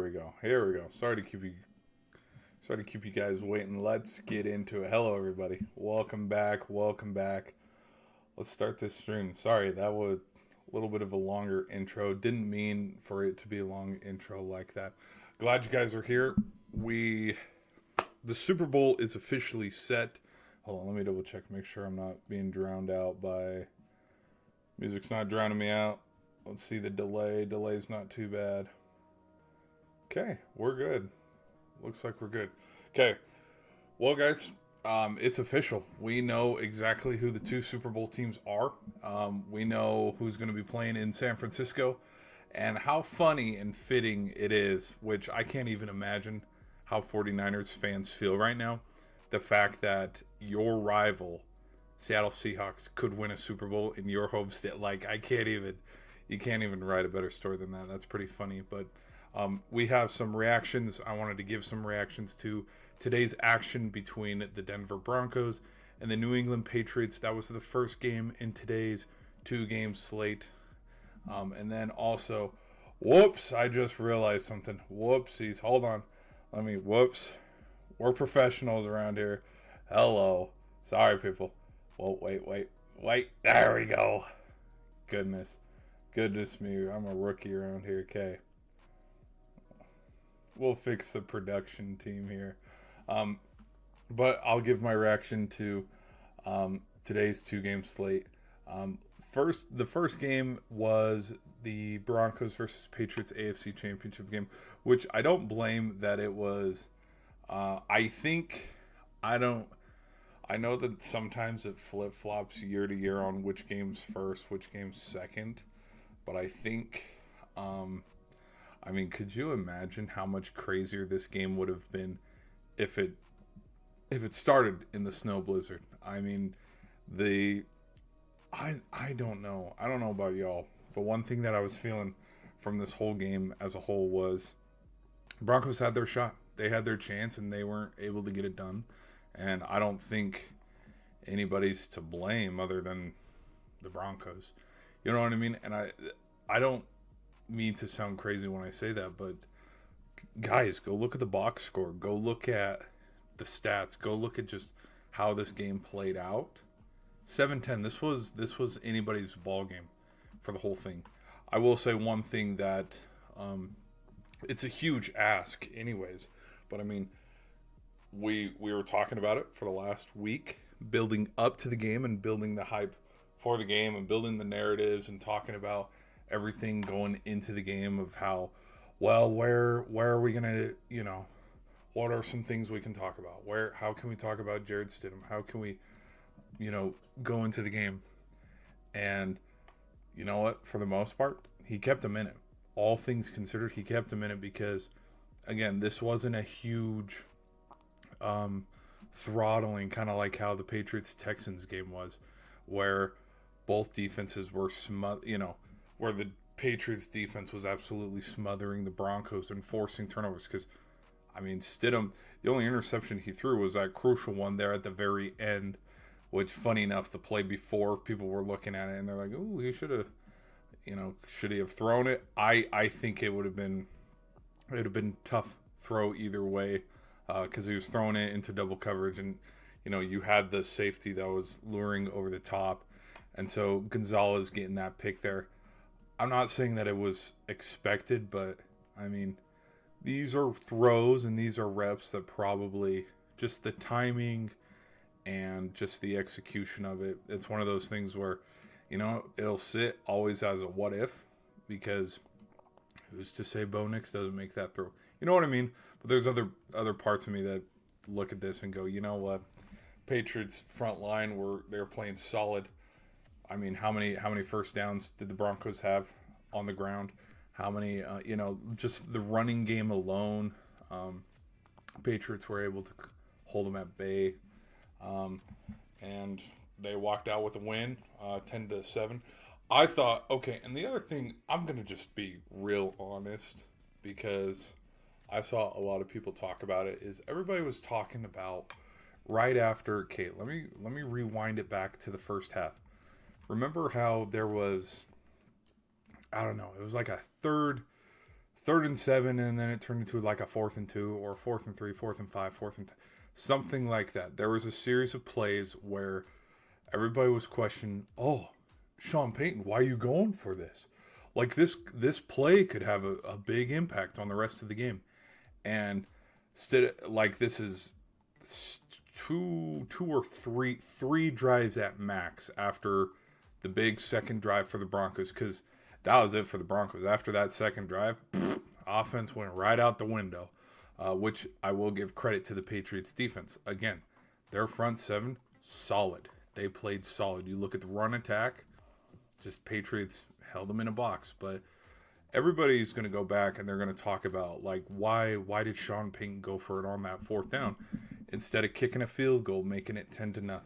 Here we go. Here we go. Sorry to keep you guys waiting. Let's get into it. Hello, everybody. Welcome back. Welcome back. Let's start this stream. Sorry, that was a little bit of a longer intro. Didn't mean for it to be a long intro like that. Glad you guys are here. The Super Bowl is officially set. Hold on, let me double check. Make sure I'm not being drowned out by... Music's not drowning me out. Let's see the delay. Delay's not too bad. Okay, we're good. Looks like we're good. Okay, well, guys, it's official. We know exactly who the two Super Bowl teams are. We know who's going to be playing in San Francisco, and how funny and fitting it is, which I can't even imagine how 49ers fans feel right now. The fact that your rival, Seattle Seahawks, could win a Super Bowl in your hopes that, you can't even write a better story than that. That's pretty funny, but we have some reactions. I wanted to give some reactions to today's action between the Denver Broncos and the New England Patriots. That was the first game in today's two-game slate. And then also, whoops, I just realized something. Whoopsies. Hold on. Whoops. We're professionals around here. Hello. Sorry, people. Whoa, wait. There we go. Goodness me. I'm a rookie around here. Okay. We'll fix the production team here. But I'll give my reaction to today's two-game slate. The first game was the Broncos versus Patriots AFC Championship game, which I don't blame that it was. I know that sometimes it flip-flops year to year on which game's first, which game's second, but I think, could you imagine how much crazier this game would have been if it started in the snow blizzard? I don't know. I don't know about y'all, but one thing that I was feeling from this whole game as a whole was Broncos had their shot. They had their chance, and they weren't able to get it done. And I don't think anybody's to blame other than the Broncos. You know what I mean? And I don't mean to sound crazy when I say that, but guys, go look at the box score. Go look at the stats. Go look at just how this game played out. 7-10. This was anybody's ball game for the whole thing. I will say one thing that it's a huge ask anyways, but we were talking about it for the last week, building up to the game and building the hype for the game and building the narratives and talking about everything going into the game of how, well, where are we going to, what are some things we can talk about? How can we talk about Jared Stidham? How can we, go into the game? And you know what? For the most part, he kept him in it. All things considered, he kept him in it because, again, this wasn't a huge throttling, kind of like how the Patriots-Texans game was, where both defenses were where the Patriots defense was absolutely smothering the Broncos and forcing turnovers. Because, Stidham, the only interception he threw was that crucial one there at the very end, which, funny enough, the play before, people were looking at it and they're like, ooh, he should have, should he have thrown it? I think it would have been tough throw either way, because he was throwing it into double coverage, and you had the safety that was luring over the top, and so Gonzalez getting that pick there. I'm not saying that it was expected, but these are throws and these are reps that probably just the timing and just the execution of it. It's one of those things where it'll sit always as a what if, because who's to say Bo Nix doesn't make that throw? You know what I mean? But there's other parts of me that look at this and go, you know what? Patriots front line they're playing solid. How many first downs did the Broncos have on the ground? How many, just the running game alone, Patriots were able to hold them at bay, and they walked out with a win, 10-7. I thought, okay, and the other thing, I'm gonna just be real honest, because I saw a lot of people talk about it, is everybody was talking about right after. Okay, let me rewind it back to the first half. Remember how there was, I don't know, it was like a third 3rd and 7, and then it turned into like a 4th and 2, or 4th and 3, 4th and 5, 4th and something like that. There was a series of plays where everybody was questioning, "Oh, Sean Payton, why are you going for this? Like this play could have a big impact on the rest of the game." And instead, like, this is two or three drives at max after the big second drive for the Broncos, because that was it for the Broncos. After that second drive, offense went right out the window, which I will give credit to the Patriots defense. Again, their front seven, solid. They played solid. You look at the run attack, just Patriots held them in a box. But everybody's going to go back and they're going to talk about, like, why did Sean Payton go for it on that 4th down instead of kicking a field goal, making it 10-0.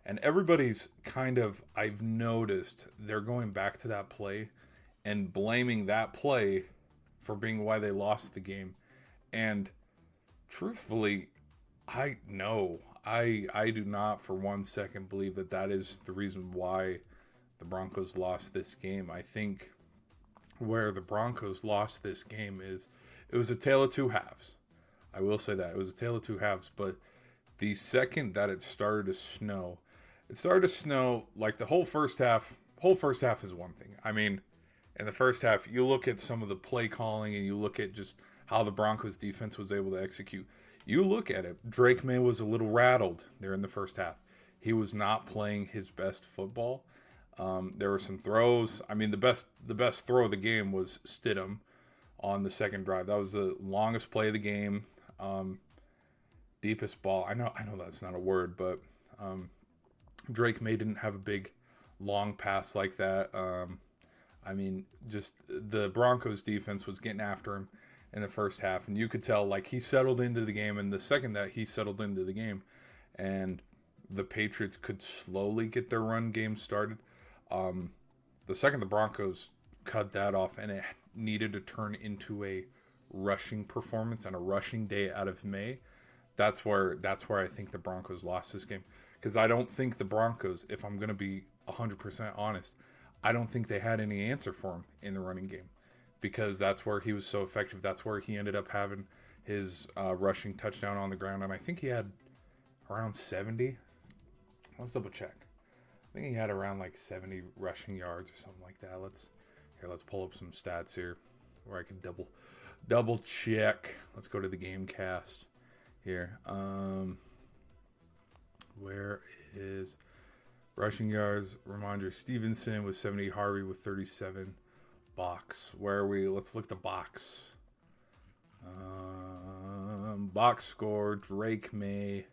And everybody's kind of, I've noticed, they're going back to that play and blaming that play for being why they lost the game. And truthfully, I do not for 1 second believe that is the reason why the Broncos lost this game. I think where the Broncos lost this game is it was a tale of two halves. I will say that. It was a tale of two halves, but the second that it started to snow, like the whole first half. Whole first half is one thing. I mean, in the first half, you look at some of the play calling and you look at just how the Broncos defense was able to execute. You look at it, Drake May was a little rattled there in the first half. He was not playing his best football. There were some throws. I mean, the best throw of the game was Stidham on the second drive. That was the longest play of the game. Deepest ball. I know that's not a word, but Drake May didn't have a big long pass like that. I mean, just the Broncos defense was getting after him in the first half, and you could tell, like, he settled into the game, and the second that he settled into the game and the Patriots could slowly get their run game started, the second the Broncos cut that off and it needed to turn into a rushing performance and a rushing day out of May, that's where I think the Broncos lost this game. Because I don't think the Broncos, if I'm going to be 100% honest, I don't think they had any answer for him in the running game. Because that's where he was so effective. That's where he ended up having his rushing touchdown on the ground. And I think he had around 70. Let's double check. I think he had around like 70 rushing yards or something like that. Let's pull up some stats here where I can double check. Let's go to the game cast here. Where is rushing yards? Ramondre Stevenson with 70, Harvey with 37. Box. Where are we? Let's look at the box. Box score, Drake May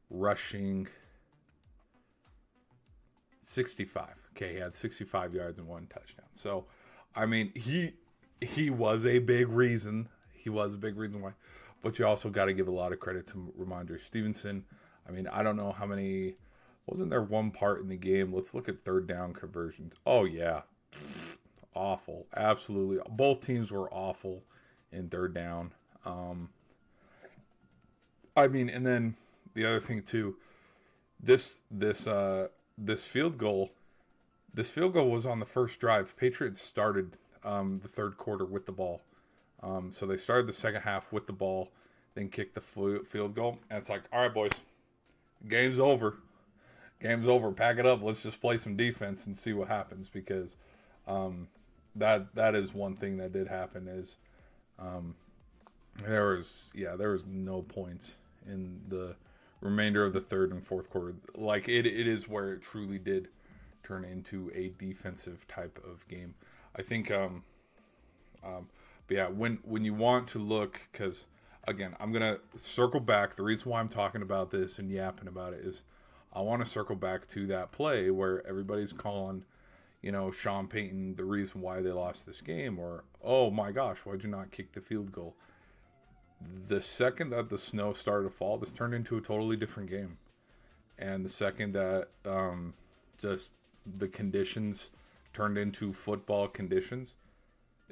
rushing 65. Okay, he had 65 yards and 1 touchdown. So, I mean, he was a big reason. He was a big reason why. But you also got to give a lot of credit to Ramondre Stevenson. I mean, I don't know how many. Wasn't there one part in the game? Let's look at third down conversions. Oh, yeah. Awful. Absolutely. Both teams were awful in third down. I mean, and then the other thing too, this field goal was on the first drive. Patriots started the third quarter with the ball. So they started the second half with the ball, then kicked the field goal. And it's like, all right, boys, game's over. Game's over. Pack it up. Let's just play some defense and see what happens, because that is one thing that did happen is there was no points in the remainder of the third and fourth quarter. Like it is where it truly did turn into a defensive type of game. I think but yeah, when you want to look, because again, I'm gonna circle back. The reason why I'm talking about this and yapping about it is I want to circle back to that play where everybody's calling, Sean Payton the reason why they lost this game, or, oh my gosh, why'd you not kick the field goal? The second that the snow started to fall, this turned into a totally different game. And the second that just the conditions turned into football conditions,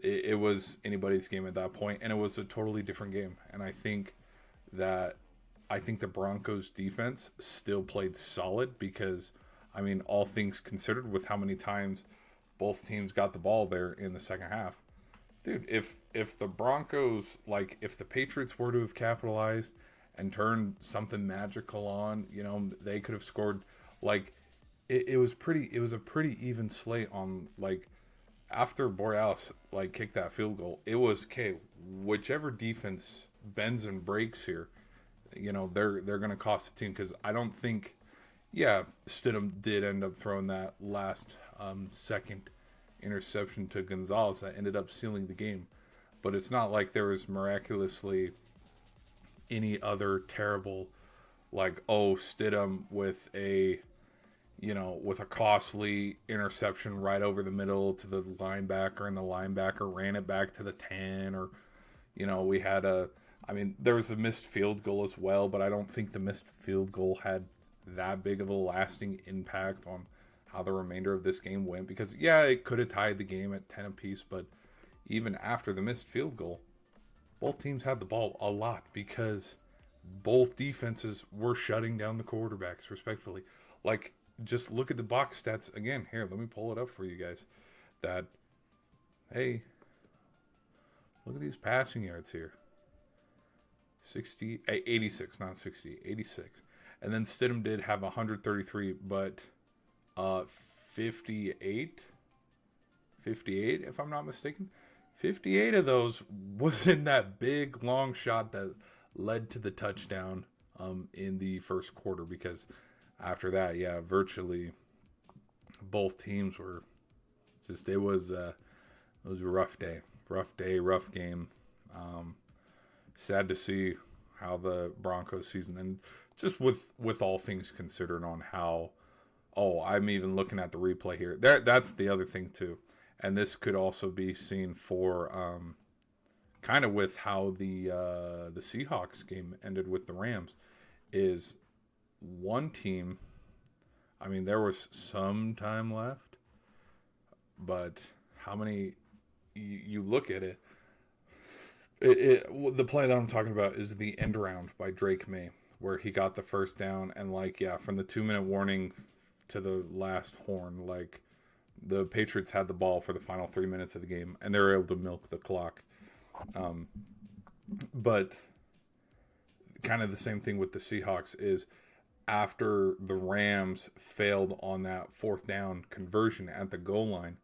it was anybody's game at that point, and it was a totally different game. And I think the Broncos defense still played solid because, I mean, all things considered, with how many times both teams got the ball there in the second half. Dude, if the Broncos, like, if the Patriots were to have capitalized and turned something magical on, they could have scored. Like, it was a pretty even slate on, like, after Borealis, like, kicked that field goal. It was, okay, whichever defense bends and breaks here, they're going to cost the team, because I don't think, yeah, Stidham did end up throwing that last second interception to Gonzalez that ended up sealing the game. But it's not like there was miraculously any other terrible, like, oh, Stidham with a costly interception right over the middle to the linebacker, and the linebacker ran it back to the 10, or, we had there was a missed field goal as well, but I don't think the missed field goal had that big of a lasting impact on how the remainder of this game went, because, yeah, it could have tied the game at 10 apiece, but even after the missed field goal, both teams had the ball a lot, because both defenses were shutting down the quarterbacks, respectfully. Like, just look at the box stats again. Here, let me pull it up for you guys. Hey, look at these passing yards here. 86, not 60, 86. And then Stidham did have 133, but 58, if I'm not mistaken. 58 of those was in that big long shot that led to the touchdown in the first quarter, because after that, yeah, virtually both teams were just, it was a rough day, rough game. Sad to see how the Broncos season, and just with all things considered on how, I'm even looking at the replay here. That's the other thing too. And this could also be seen for kind of with how the Seahawks game ended with the Rams, is one team, there was some time left, but how many, you look at it, the play that I'm talking about is the end around by Drake May, where he got the first down, and, like, yeah, from the 2-minute warning to the last horn, like, the Patriots had the ball for the final 3 minutes of the game, and they were able to milk the clock. But kind of the same thing with the Seahawks is, after the Rams failed on that fourth down conversion at the goal line,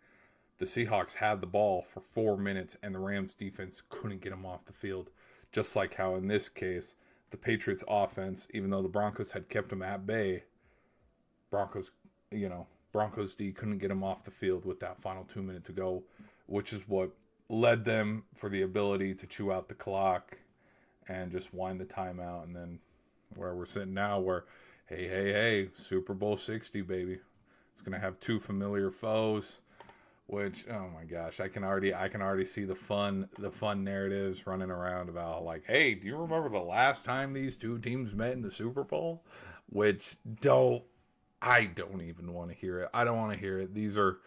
the Seahawks had the ball for 4 minutes, and the Rams defense couldn't get them off the field. Just like how in this case, the Patriots offense, even though the Broncos had kept them at bay, Broncos D couldn't get them off the field with that final 2 minute to go, which is what led them for the ability to chew out the clock and just wind the timeout. And then where we're sitting now, where, hey, Super Bowl 60, baby. It's going to have two familiar foes, which, oh my gosh, I can already see the fun narratives running around about, like, hey, do you remember the last time these two teams met in the Super Bowl? Which I don't even want to hear it. I don't want to hear it. These are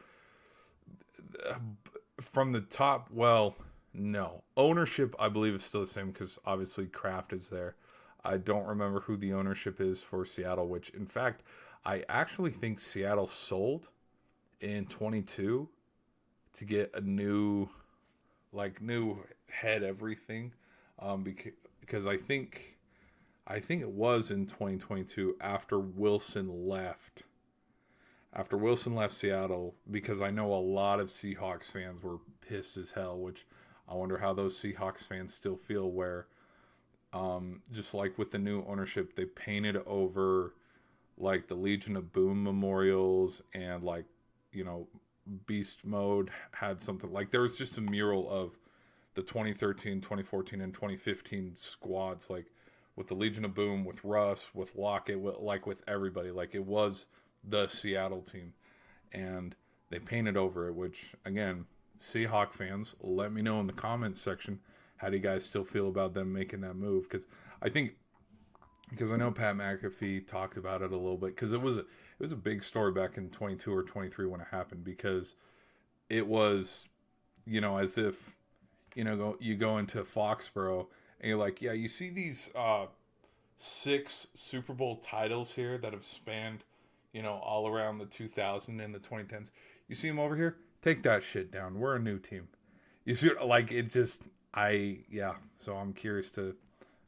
from the top. Well, no. Ownership, I believe, is still the same, because obviously Kraft is there. I don't remember who the ownership is for Seattle, which, in fact, I actually think Seattle sold in 22 to get a new head everything, because I think it was in 2022 after Wilson left. After Wilson left Seattle, because I know a lot of Seahawks fans were pissed as hell, which I wonder how those Seahawks fans still feel, where just like with the new ownership, they painted over, like, the Legion of Boom memorials, and, like, Beast Mode had something, like, there was just a mural of the 2013, 2014, and 2015 squads, like, with the Legion of Boom, with Russ, with Lockett, with everybody. Like, it was the Seattle team, and they painted over it, which, again, Seahawk fans, let me know in the comments section, how do you guys still feel about them making that move? Because I know Pat McAfee talked about it a little bit, because it was a big story back in 22 or 23 when it happened, because it was, as if, you go into Foxborough, and you're like, yeah, you see these 6 Super Bowl titles here that have spanned, all around the 2000 and the 2010s. You see them over here? Take that shit down. We're a new team. You see, like it just, yeah. So I'm curious to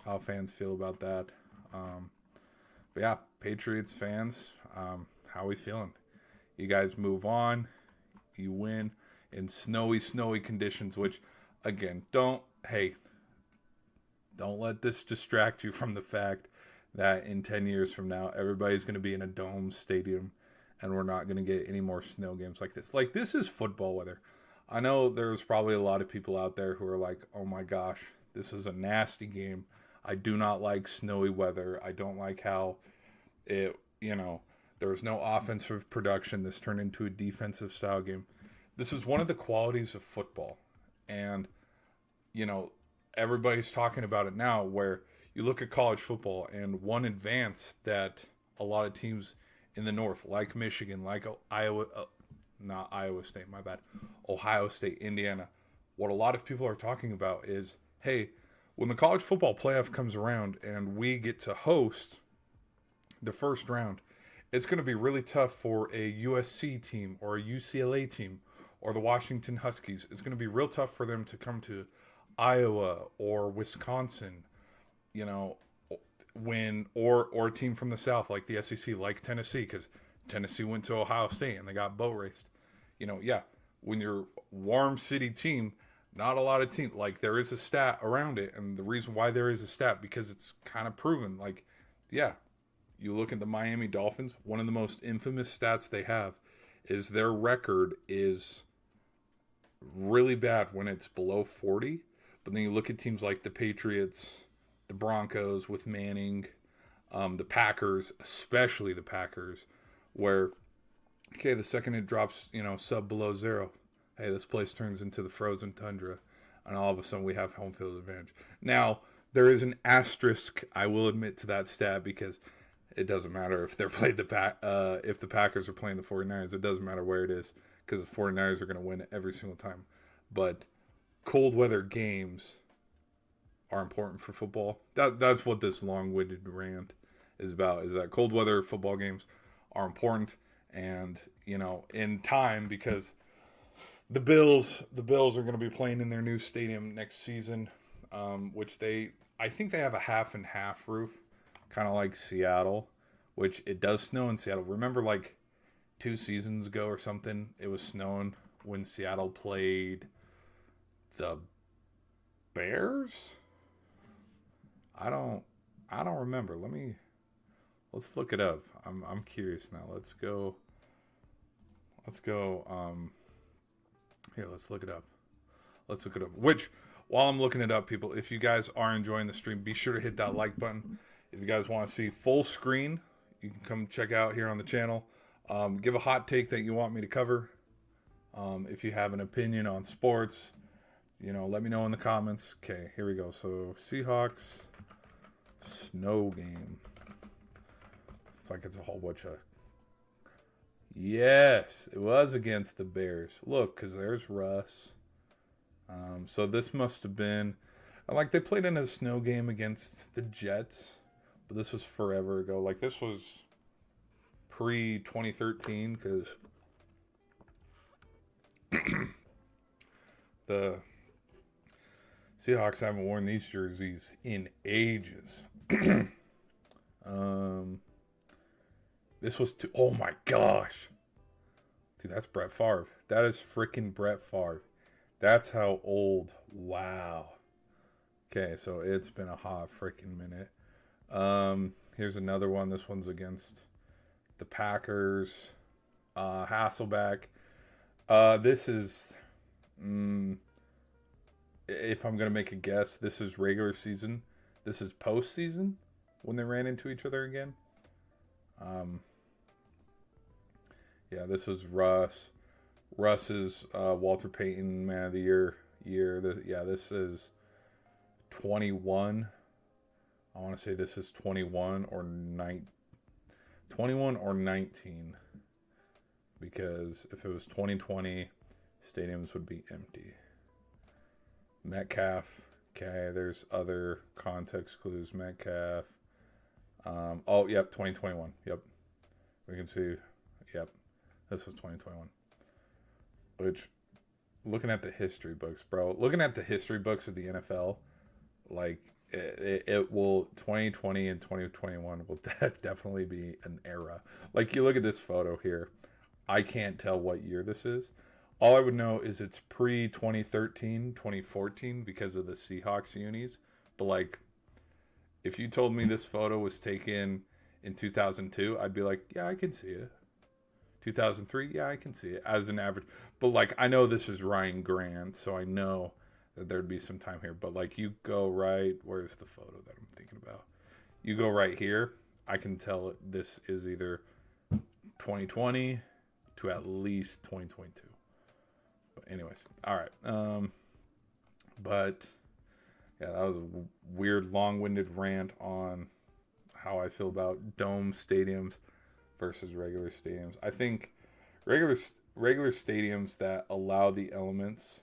how fans feel about that. But yeah, Patriots fans, how we feeling? You guys move on, you win in snowy conditions. Which, again, don't let this distract you from the fact that in 10 years from now, everybody's going to be in a dome stadium and we're not going to get any more snow games like this. Like, this is football weather. I know there's probably a lot of people out there who are like, oh my gosh, this is a nasty game. I do not like snowy weather. I don't like how there was no offensive production. This turned into a defensive style game. This is one of the qualities of football. And, you know, everybody's talking about it now, where you look at college football and one advance that a lot of teams in the North, like Michigan, like Iowa, not Iowa State, my bad, Ohio State, Indiana, what a lot of people are talking about is, hey, when the college football playoff comes around and we get to host the first round, it's going to be really tough for a USC team or a UCLA team or the Washington Huskies. It's going to be real tough for them to come to Iowa or Wisconsin, or a team from the South like the SEC, like Tennessee, because Tennessee went to Ohio State and they got boat raced. When you're warm city team, not a lot of teams, like, there is a stat around it, and the reason why there is a stat, because it's kind of proven, like, yeah, you look at the Miami Dolphins, one of the most infamous stats they have is their record is really bad when it's below 40. But then you look at teams like the Patriots, the Broncos with Manning, the Packers, especially the Packers, where, okay, the second it drops, sub below zero, hey, this place turns into the frozen tundra, and all of a sudden we have home field advantage. Now, there is an asterisk, I will admit, to that stat, because it doesn't matter if if the Packers are playing the 49ers. It doesn't matter where it is, because the 49ers are going to win every single time. But cold weather games are important for football. That's what this long-winded rant is about, is that cold weather football games are important, and in time, because the Bills are going to be playing in their new stadium next season, which I think they have a half and half roof, kind of like Seattle, which it does snow in Seattle. Remember, like 2 seasons ago or something, it was snowing when Seattle played the Bears? I don't remember. Let's look it up. I'm curious now. Let's go. Here, let's look it up. Which, while I'm looking it up, people, if you guys are enjoying the stream, be sure to hit that like button. If you guys want to see full screen, you can come check out here on the channel. Give a hot take that you want me to cover. If you have an opinion on sports, let me know in the comments. Okay, here we go. So, Seahawks snow game. It's like it's a whole bunch of... Yes, it was against the Bears. Look, because there's Russ. So this must have been... Like, they played in a snow game against the Jets, but this was forever ago. Like, this was pre-2013, because the Seahawks haven't worn these jerseys in ages. This was oh my gosh. Dude, that's Brett Favre. That is freaking Brett Favre. That's how old. Wow. Okay, so it's been a hot freaking minute. Here's another one. This one's against the Packers. Hasselback. This is... if I'm going to make a guess, this is regular season. This is postseason when they ran into each other again. Yeah, this was Russ. Russ is Walter Payton Man of the Year. This is 21. I want to say this is 21 or 19. Because if it was 2020, stadiums would be empty. Metcalf. Okay, there's other context clues. Metcalf. 2021. Yep. We can see. Yep. This was 2021. Which, looking at the history books, bro. Looking at the history books of the NFL, like it will 2020 and 2021 will definitely be an era. Like you look at this photo here, I can't tell what year this is. All I would know is it's pre 2013, 2014 because of the Seahawks unis. But like, if you told me this photo was taken in 2002, I'd be like, yeah, I can see it. 2003, yeah, I can see it as an average. But like, I know this is Ryan Grant, so I know that there'd be some time here. But like, you go right, where's the photo that I'm thinking about? You go right here, I can tell this is either 2020 to at least 2022. But anyways, all right. But yeah, that was a weird, long-winded rant on how I feel about dome stadiums versus regular stadiums. I think regular stadiums that allow the elements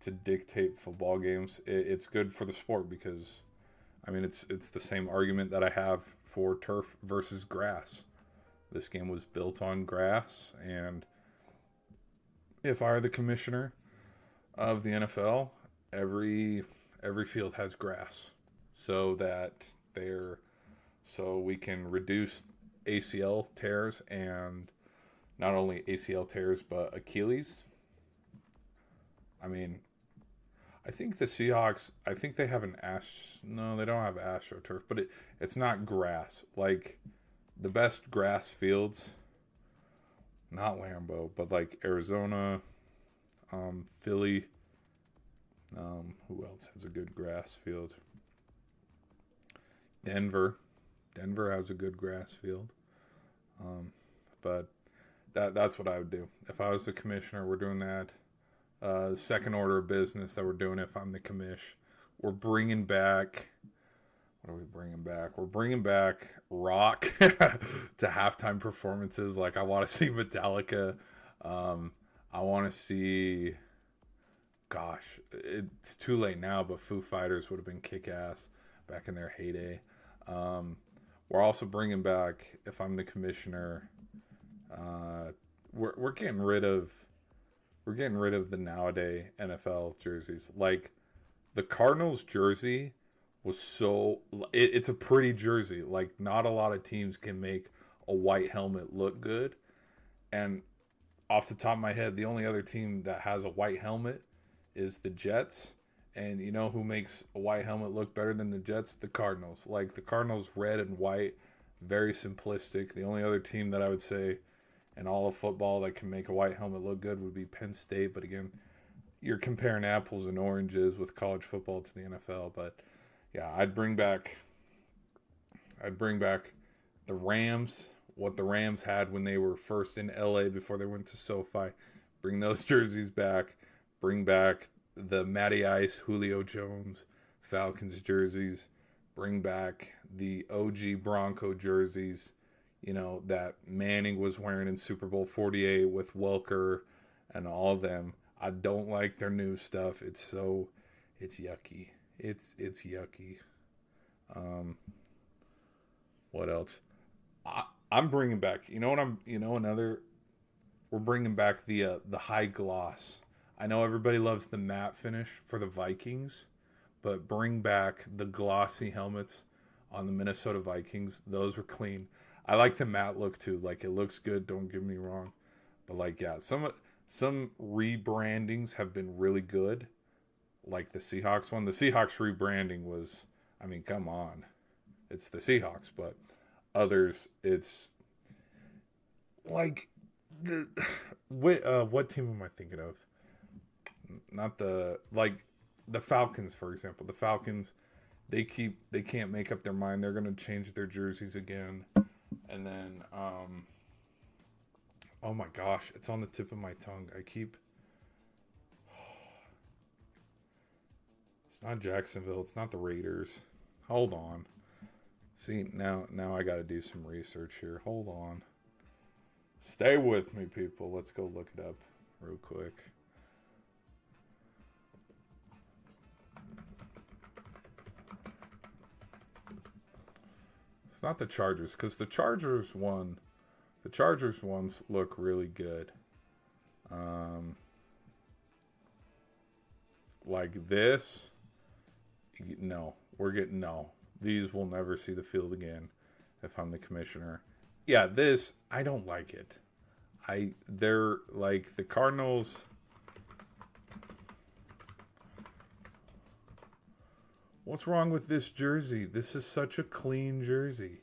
to dictate football games, it's good for the sport because, I mean, it's the same argument that I have for turf versus grass. This game was built on grass, and if I were the commissioner of the NFL, every field has grass so that so we can reduce ACL tears, and not only ACL tears but Achilles. I mean, I think the Seahawks, I think they have no, they don't have AstroTurf, but it's not grass. Like the best grass fields, not Lambeau, but like Arizona, Philly, who else has a good grass field? Denver has a good grass field. But that's what I would do. If I was the commissioner, we're doing that. Second order of business that we're doing if I'm the commish. We're bringing back... What are we bringing back? We're bringing back rock to halftime performances. Like, I want to see Metallica. I want to see... Gosh, it's too late now, but Foo Fighters would have been kick-ass back in their heyday. We're also bringing back, if I'm the commissioner, we're getting rid of the nowadays NFL jerseys. Like the Cardinals jersey was it's a pretty jersey. Like not a lot of teams can make a white helmet look good. And off the top of my head, the only other team that has a white helmet is the Jets. And you know who makes a white helmet look better than the Jets? The Cardinals. Like the Cardinals red and white, very simplistic. The only other team that I would say in all of football that can make a white helmet look good would be Penn State. But again, you're comparing apples and oranges with college football to the NFL. But yeah, I'd bring back the Rams, what the Rams had when they were first in LA before they went to SoFi. Bring those jerseys back. Bring back the Matty Ice, Julio Jones, Falcons jerseys. Bring back the OG Bronco jerseys, you know, that Manning was wearing in Super Bowl 48 with Welker and all of them. I don't like their new stuff. It's yucky. It's yucky. What else? I'm bringing back, we're bringing back the high gloss. I know everybody loves the matte finish for the Vikings, but bring back the glossy helmets on the Minnesota Vikings. Those were clean. I like the matte look too. Like it looks good, don't get me wrong. But like yeah, some rebrandings have been really good. Like the Seahawks one. The Seahawks rebranding was, I mean, come on. It's the Seahawks, but others it's like what team am I thinking of? Not the Falcons, for example. The Falcons, they can't make up their mind. They're going to change their jerseys again. And then oh my gosh, it's on the tip of my tongue. It's not Jacksonville, it's not the Raiders. Hold on. See, now I got to do some research here. Hold on. Stay with me, people. Let's go look it up real quick. Not the Chargers, because the Chargers ones look really good. like this, no. No. These will never see the field again if I'm the commissioner. Yeah, this, I don't like it. They're like the Cardinals. What's wrong with this jersey? This is such a clean jersey.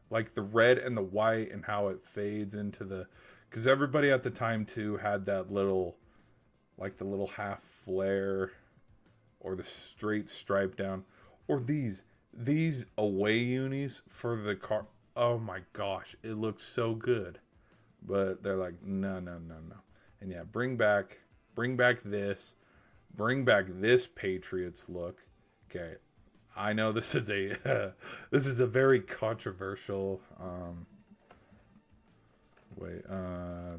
Like the red and the white and how it fades into the... Because everybody at the time, too, had that little... Like the little half flare. Or the straight stripe down. Or these away unis for the car. Oh my gosh. It looks so good. But they're like, no. And yeah, bring back this. Bring back this Patriots look. Okay, I know this is a this is a very controversial.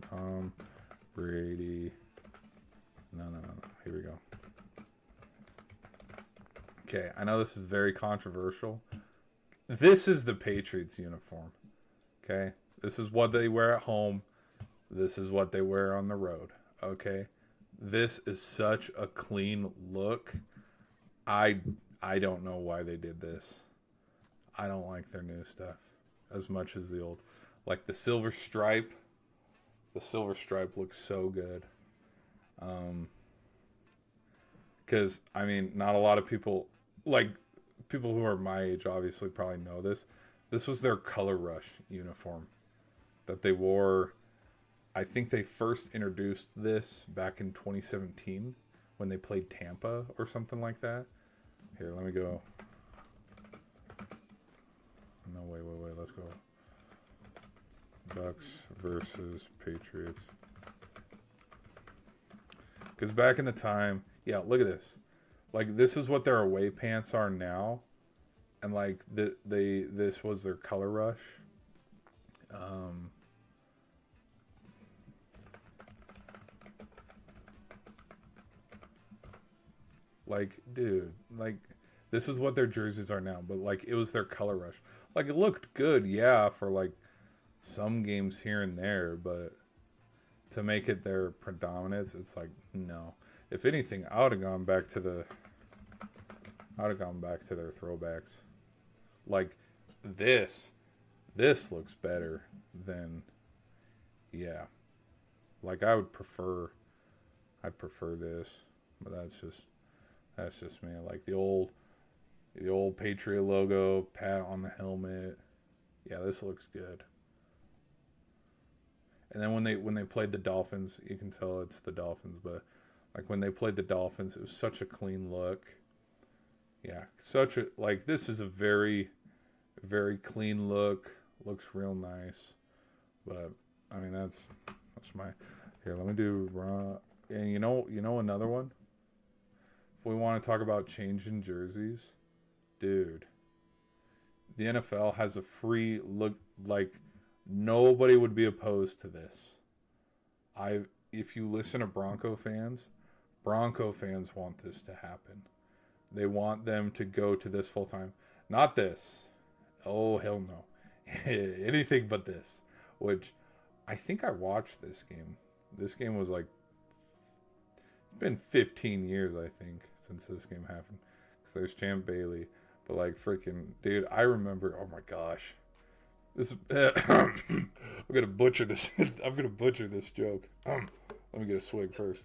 Tom Brady. No. Here we go. Okay, I know this is very controversial. This is the Patriots uniform. Okay, this is what they wear at home. This is what they wear on the road. Okay, this is such a clean look. I don't know why they did this. I don't like their new stuff as much as the old. Like the silver stripe. The silver stripe looks so good. Because, I mean, not a lot of people, like people who are my age obviously probably know this. This was their Color Rush uniform that they wore. I think they first introduced this back in 2017 when they played Tampa or something like that. Here, let me go. No, wait. Let's go. Bucks versus Patriots. Because back in the time, yeah, look at this. Like, this is what their away pants are now. And, like, this was their Color Rush. Like, dude, like, this is what their jerseys are now. But, like, it was their Color Rush. Like, it looked good, yeah, for, like, some games here and there. But to make it their predominance, it's like, no. If anything, I would have gone back to their throwbacks. Like, this looks better than, yeah. Like, I'd prefer this. But that's just me. Like the old Patriot logo, pat on the helmet. Yeah, this looks good. And then when they played the Dolphins, you can tell it's the Dolphins, but like when they played the Dolphins, it was such a clean look. Yeah, this is a very, very clean look. Looks real nice. But I mean that's my... Here, let me do raw. And you know another one? If we want to talk about changing jerseys, dude, the NFL has a free look. Like, nobody would be opposed to this. If you listen to Bronco fans want this to happen. They want them to go to this full time. Not this. Oh, hell no. Anything but this. Which, I think I watched this game. This game was like... It's been 15 years, I think, since this game happened. Because there's Champ Bailey. But, like, freaking... Dude, I remember... Oh, my gosh. This... I'm going to butcher this. I'm going to butcher this joke. Let me get a swig first.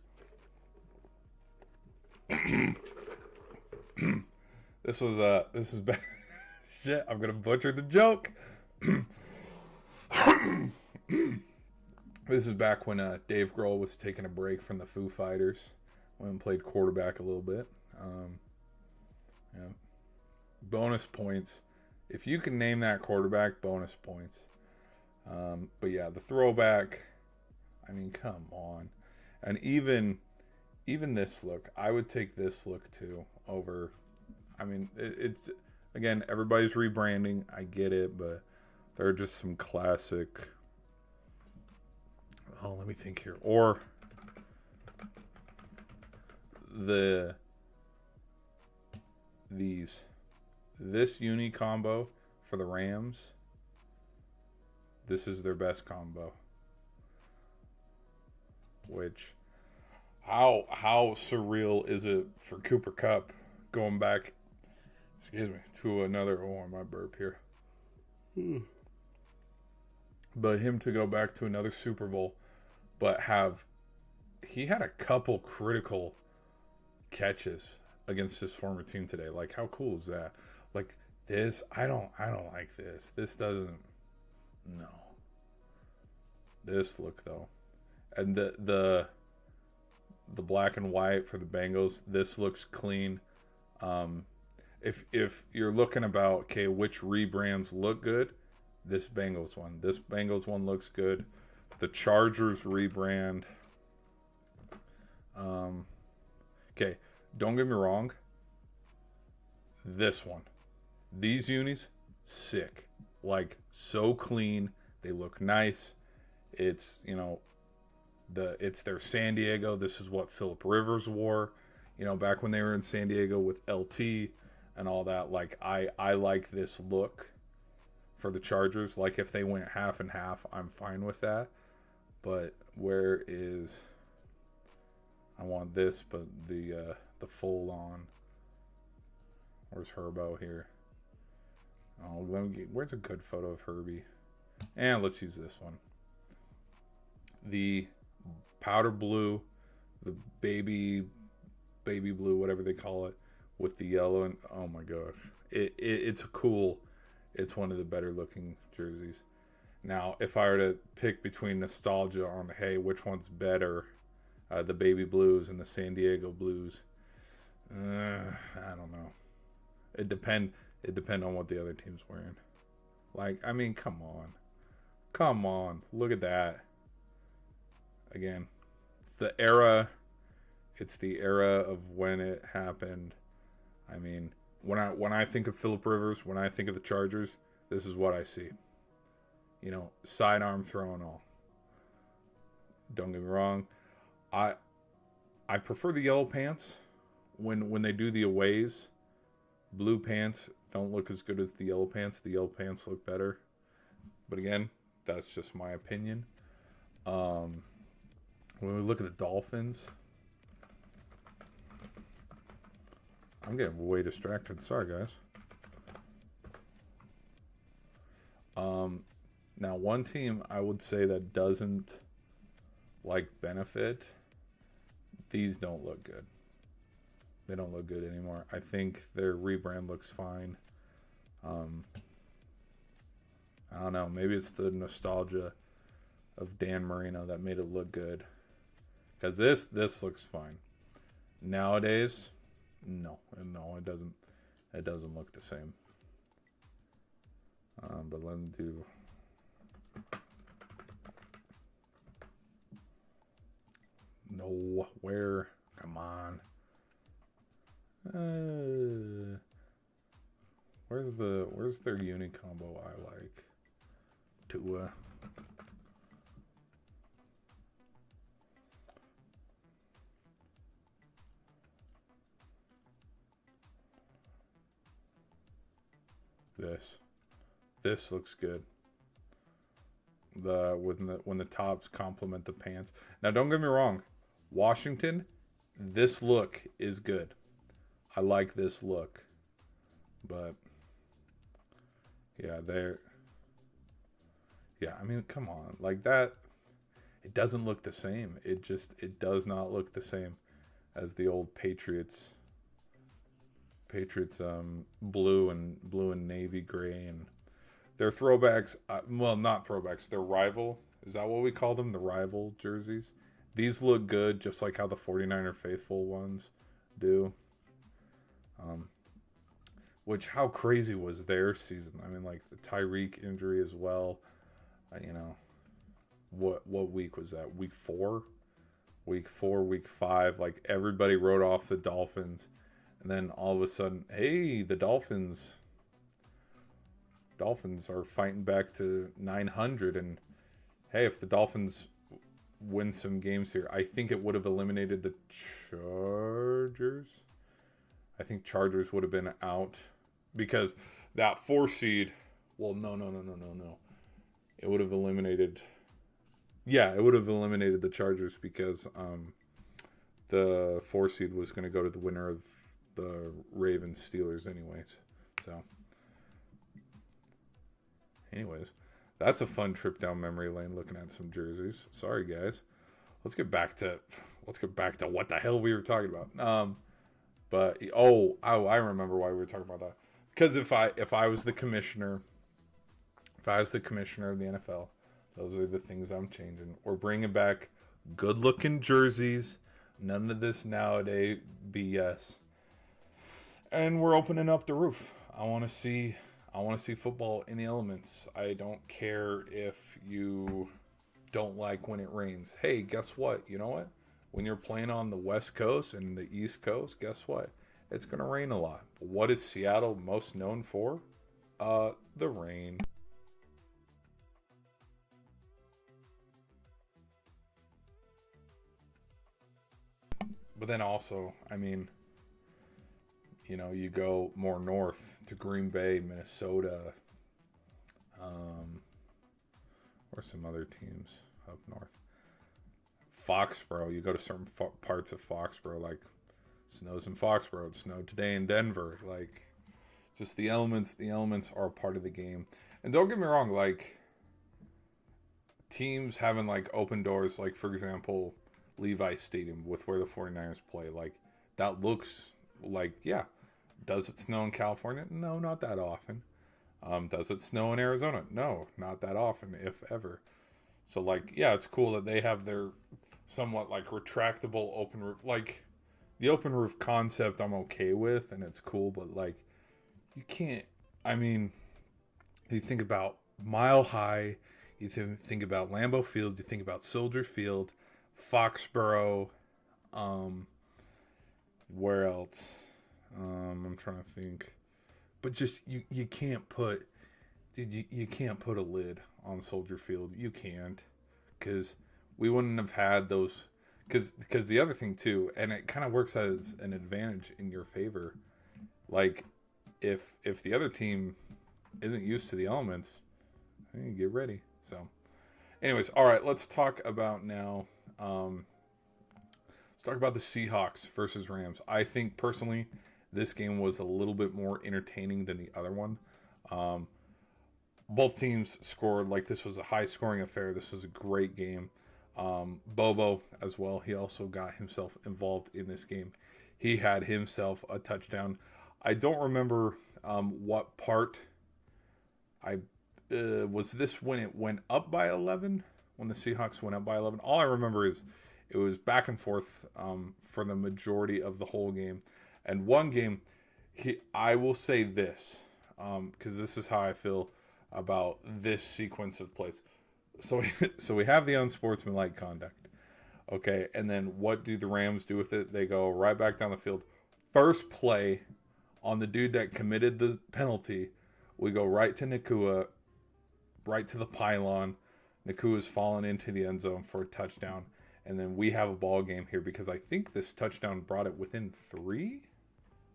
This is bad. Shit, I'm going to butcher the joke. This is back when Dave Grohl was taking a break from the Foo Fighters. Went and played quarterback a little bit. Yeah. Bonus points. If you can name that quarterback, bonus points. But yeah, the throwback, I mean, come on. And even this look, I would take this look too over... I mean, it's... Again, everybody's rebranding. I get it, but there are just some classic... Oh, let me think here. Or this uni combo for the Rams. This is their best combo. Which how surreal is it for Cooper Kupp going back, excuse me, to another, my burp here. But him to go back to another Super Bowl, but he had a couple critical catches against his former team today. Like, how cool is that? Like, this, I don't like this. This doesn't, no. This look though, and the black and white for the Bengals, this looks clean. If you're looking about, okay, which rebrands look good, this Bengals one looks good. The Chargers rebrand, okay, don't get me wrong, these unis, sick, like, so clean, they look nice. It's, it's their San Diego. This is what Phillip Rivers wore, back when they were in San Diego with LT and all that. Like, I like this look for the Chargers. Like, if they went half and half, I'm fine with that. But I want this, but the full on. Where's Herbo here? Oh, where's a good photo of Herbie? And let's use this one. The powder blue, the baby blue, whatever they call it, with the yellow, and oh my gosh, it's cool. It's one of the better looking jerseys. Now, if I were to pick between nostalgia on hey, which one's better, the baby blues and the San Diego blues, I don't know. It depend on what the other team's wearing. Like, I mean, come on, look at that. Again, it's the era of when it happened. I mean, when I think of Phillip Rivers, when I think of the Chargers, this is what I see. Sidearm throw and all. Don't get me wrong, I prefer the yellow pants when they do the aways. Blue pants don't look as good as the yellow pants. The yellow pants look better. But again, that's just my opinion. When we look at the Dolphins, I'm getting way distracted. Sorry, guys. Now, one team I would say that doesn't benefit. These don't look good. They don't look good anymore. I think their rebrand looks fine. I don't know. Maybe it's the nostalgia of Dan Marino that made it look good. Because this looks fine. Nowadays, no, it doesn't. It doesn't look the same. But let me do. No, where? Come on. Where's their uni combo I like? Tua. This looks good. When the tops complement the pants. Now, don't get me wrong, Washington, this look is good. I like this look, but yeah, I mean, come on, like that. It doesn't look the same. It does not look the same as the old Patriots blue and navy gray, and their throwbacks, not throwbacks, their rival, is that what we call them, the rival jerseys? These look good, just like how the 49er faithful ones do. Which, how crazy was their season? I mean, like, the Tyreek injury as well. What week was that? Week 4? Week 5, like, everybody wrote off the Dolphins. And then all of a sudden, hey, the Dolphins are fighting back to 900. And hey, if the Dolphins win some games here, I think it would have eliminated the Chargers. I think Chargers would have been out because that 4 seed. Well, no. It would have eliminated. Yeah, it would have eliminated the Chargers because the 4 seed was going to go to the winner of the Ravens Steelers, anyways. So, anyways, that's a fun trip down memory lane looking at some jerseys. Sorry, guys. Let's get back to what the hell we were talking about. But I remember why we were talking about that. Because if I was the commissioner, of the NFL, those are the things I'm changing. We're bringing back good-looking jerseys. None of this nowadays BS. And we're opening up the roof. I want to see football in the elements. I don't care if you don't like when it rains. Hey, guess what? You know what? When you're playing on the West Coast and the East Coast, guess what? It's going to rain a lot. What is Seattle most known for? The rain. But then also, I mean, you go more north to Green Bay, Minnesota, or some other teams up north. Foxborough, you go to certain parts of Foxborough, like snows in Foxborough. It snowed today in Denver. Like, just the elements are a part of the game. And don't get me wrong, like, teams having, like, open doors, like, for example, Levi's Stadium with where the 49ers play, like, that looks like, yeah. Does it snow in California? No, not that often. Does it snow in Arizona? No, not that often, if ever. So, like, yeah, it's cool that they have their somewhat, like, retractable open roof. Like, the open roof concept I'm okay with, and it's cool, but, like, you can't, I mean, you think about Mile High, you think about Lambeau Field, you think about Soldier Field, Foxborough, where else? I'm trying to think. But just, you can't put, dude, you can't put a lid on Soldier Field. You can't. Because we wouldn't have had those, because the other thing too, and it kind of works as an advantage in your favor. Like, if the other team isn't used to the elements, you get ready. So, anyways, all right, let's talk about now. Let's talk about the Seahawks versus Rams. I think personally, this game was a little bit more entertaining than the other one. Both teams scored. Like, this was a high-scoring affair. This was a great game. Bobo as well. He also got himself involved in this game. He had himself a touchdown. I don't remember what part. Was this when it went up by 11? When the Seahawks went up by 11? All I remember is it was back and forth for the majority of the whole game. And one game, I will say this, because this is how I feel about this sequence of plays. So we have the unsportsmanlike conduct, okay? And then what do the Rams do with it? They go right back down the field. First play on the dude that committed the penalty, we go right to Nakua, right to the pylon. Nakua's fallen into the end zone for a touchdown. And then we have a ball game here because I think this touchdown brought it within 3,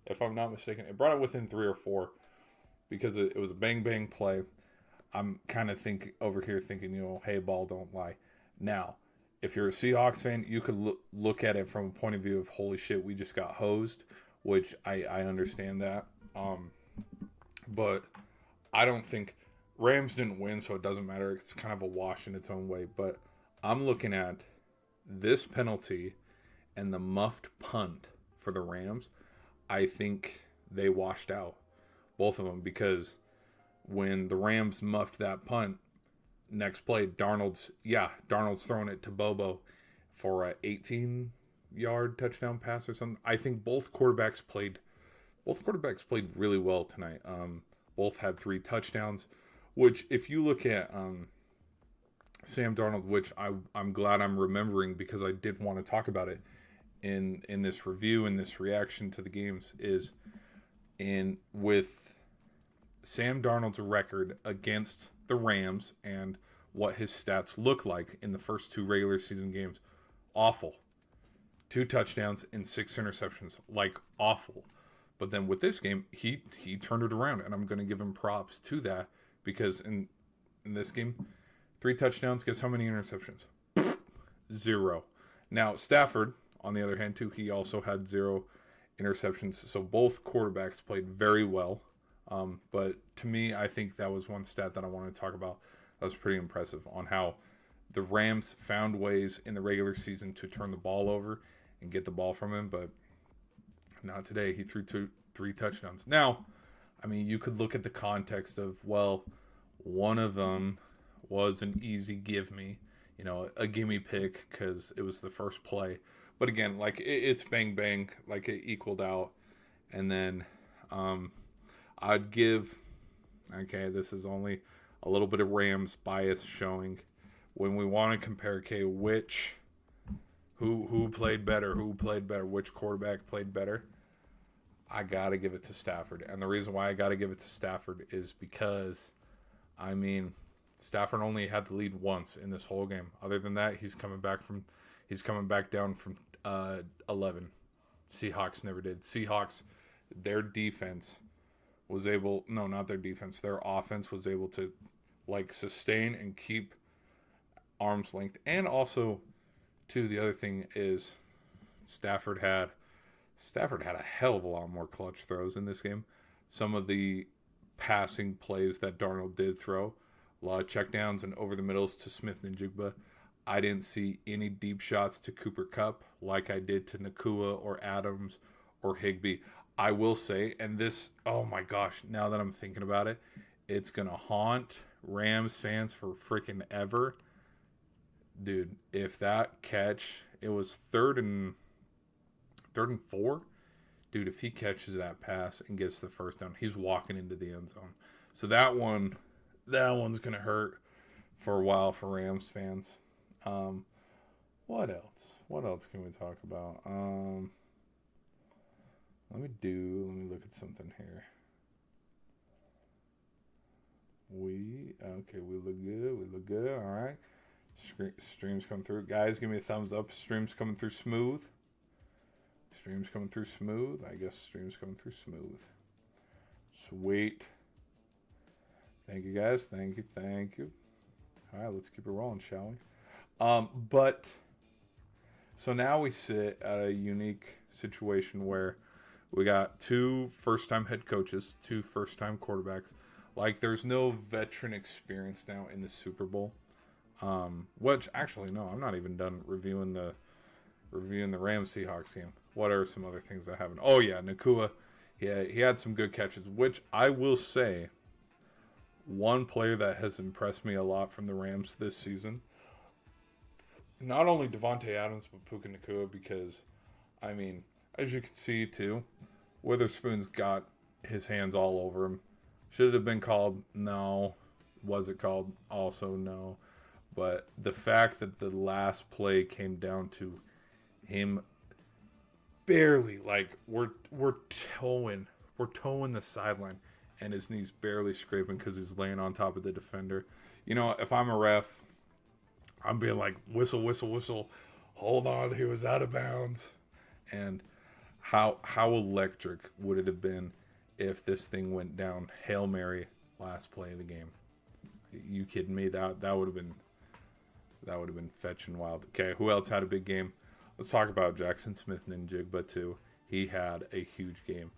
if I'm not mistaken. It brought it within 3 or 4 because it was a bang-bang play. I'm kind of thinking, hey, ball, don't lie. Now, if you're a Seahawks fan, you could look at it from a point of view of, holy shit, we just got hosed, which I understand that. But I don't think Rams didn't win, so it doesn't matter. It's kind of a wash in its own way. But I'm looking at this penalty and the muffed punt for the Rams. I think they washed out, both of them, because when the Rams muffed that punt, next play, Darnold's throwing it to Bobo for a 18-yard touchdown pass or something. I think both quarterbacks played really well tonight. Both had 3 touchdowns, which if you look at Sam Darnold, which I'm glad I'm remembering because I did want to talk about it in this review, in this reaction to the games, is with Sam Darnold's record against the Rams and what his stats look like in the first 2 regular season games. Awful. 2 touchdowns and 6 interceptions. Like, awful. But then with this game, he turned it around, and I'm going to give him props to that because in this game, 3 touchdowns. Guess how many interceptions? 0. Now, Stafford, on the other hand, too, he also had 0 interceptions. So both quarterbacks played very well. But to me, I think that was one stat that I wanted to talk about. That was pretty impressive on how the Rams found ways in the regular season to turn the ball over and get the ball from him. But not today. He threw 3 touchdowns. Now, I mean, you could look at the context of, well, one of them was an easy give me, a gimme pick because it was the first play. But again, like it's bang bang, like it equaled out. And then I'd give, okay, this is only a little bit of Rams bias showing. When we want to compare, okay, who played better, which quarterback played better, I got to give it to Stafford. And the reason why I got to give it to Stafford is because, I mean, Stafford only had the lead once in this whole game. Other than that, he's coming back down from 11. Seahawks never did. Seahawks, their defense was able, no, not their defense, their offense was able to like sustain and keep arm's length. And also, too, the other thing is Stafford had a hell of a lot more clutch throws in this game. Some of the passing plays that Darnold did throw, a lot of checkdowns and over the middles to Smith and Jigba. I didn't see any deep shots to Cooper Kupp like I did to Nakua or Adams or Higbee. I will say, and this, oh my gosh, now that I'm thinking about it, it's going to haunt Rams fans for freaking ever. Dude, if that catch, it was third and 4. Dude, if he catches that pass and gets the first down, he's walking into the end zone. So that one's going to hurt for a while for Rams fans. What else? What else can we talk about? Let me look at something here. We look good. All right. Streams coming through. Guys, give me a thumbs up. Streams coming through smooth. I guess streams coming through smooth. Sweet. Thank you, guys. Thank you. All right, let's keep it rolling, shall we? But so now we sit at a unique situation where we got 2 first-time head coaches, 2 first-time quarterbacks. Like, there's no veteran experience now in the Super Bowl. Which, actually, no, I'm not even done reviewing the Rams-Seahawks game. What are some other things that happened? Oh, yeah, Nakua. Yeah, he had some good catches, which I will say, one player that has impressed me a lot from the Rams this season, not only Devontae Adams, but Puka Nakua, because, I mean, as you can see, too, Witherspoon's got his hands all over him. Should it have been called? No. Was it called? Also, no. But the fact that the last play came down to him barely, like, we're towing the sideline, and his knees barely scraping because he's laying on top of the defender. If I'm a ref, I'm being like, whistle, whistle, whistle. Hold on, he was out of bounds. And how electric would it have been if this thing went down Hail Mary last play of the game? You kidding me? That would have been fetching wild. Okay, who else had a big game? Let's talk about Jackson Smith and Jigba too. He had a huge game.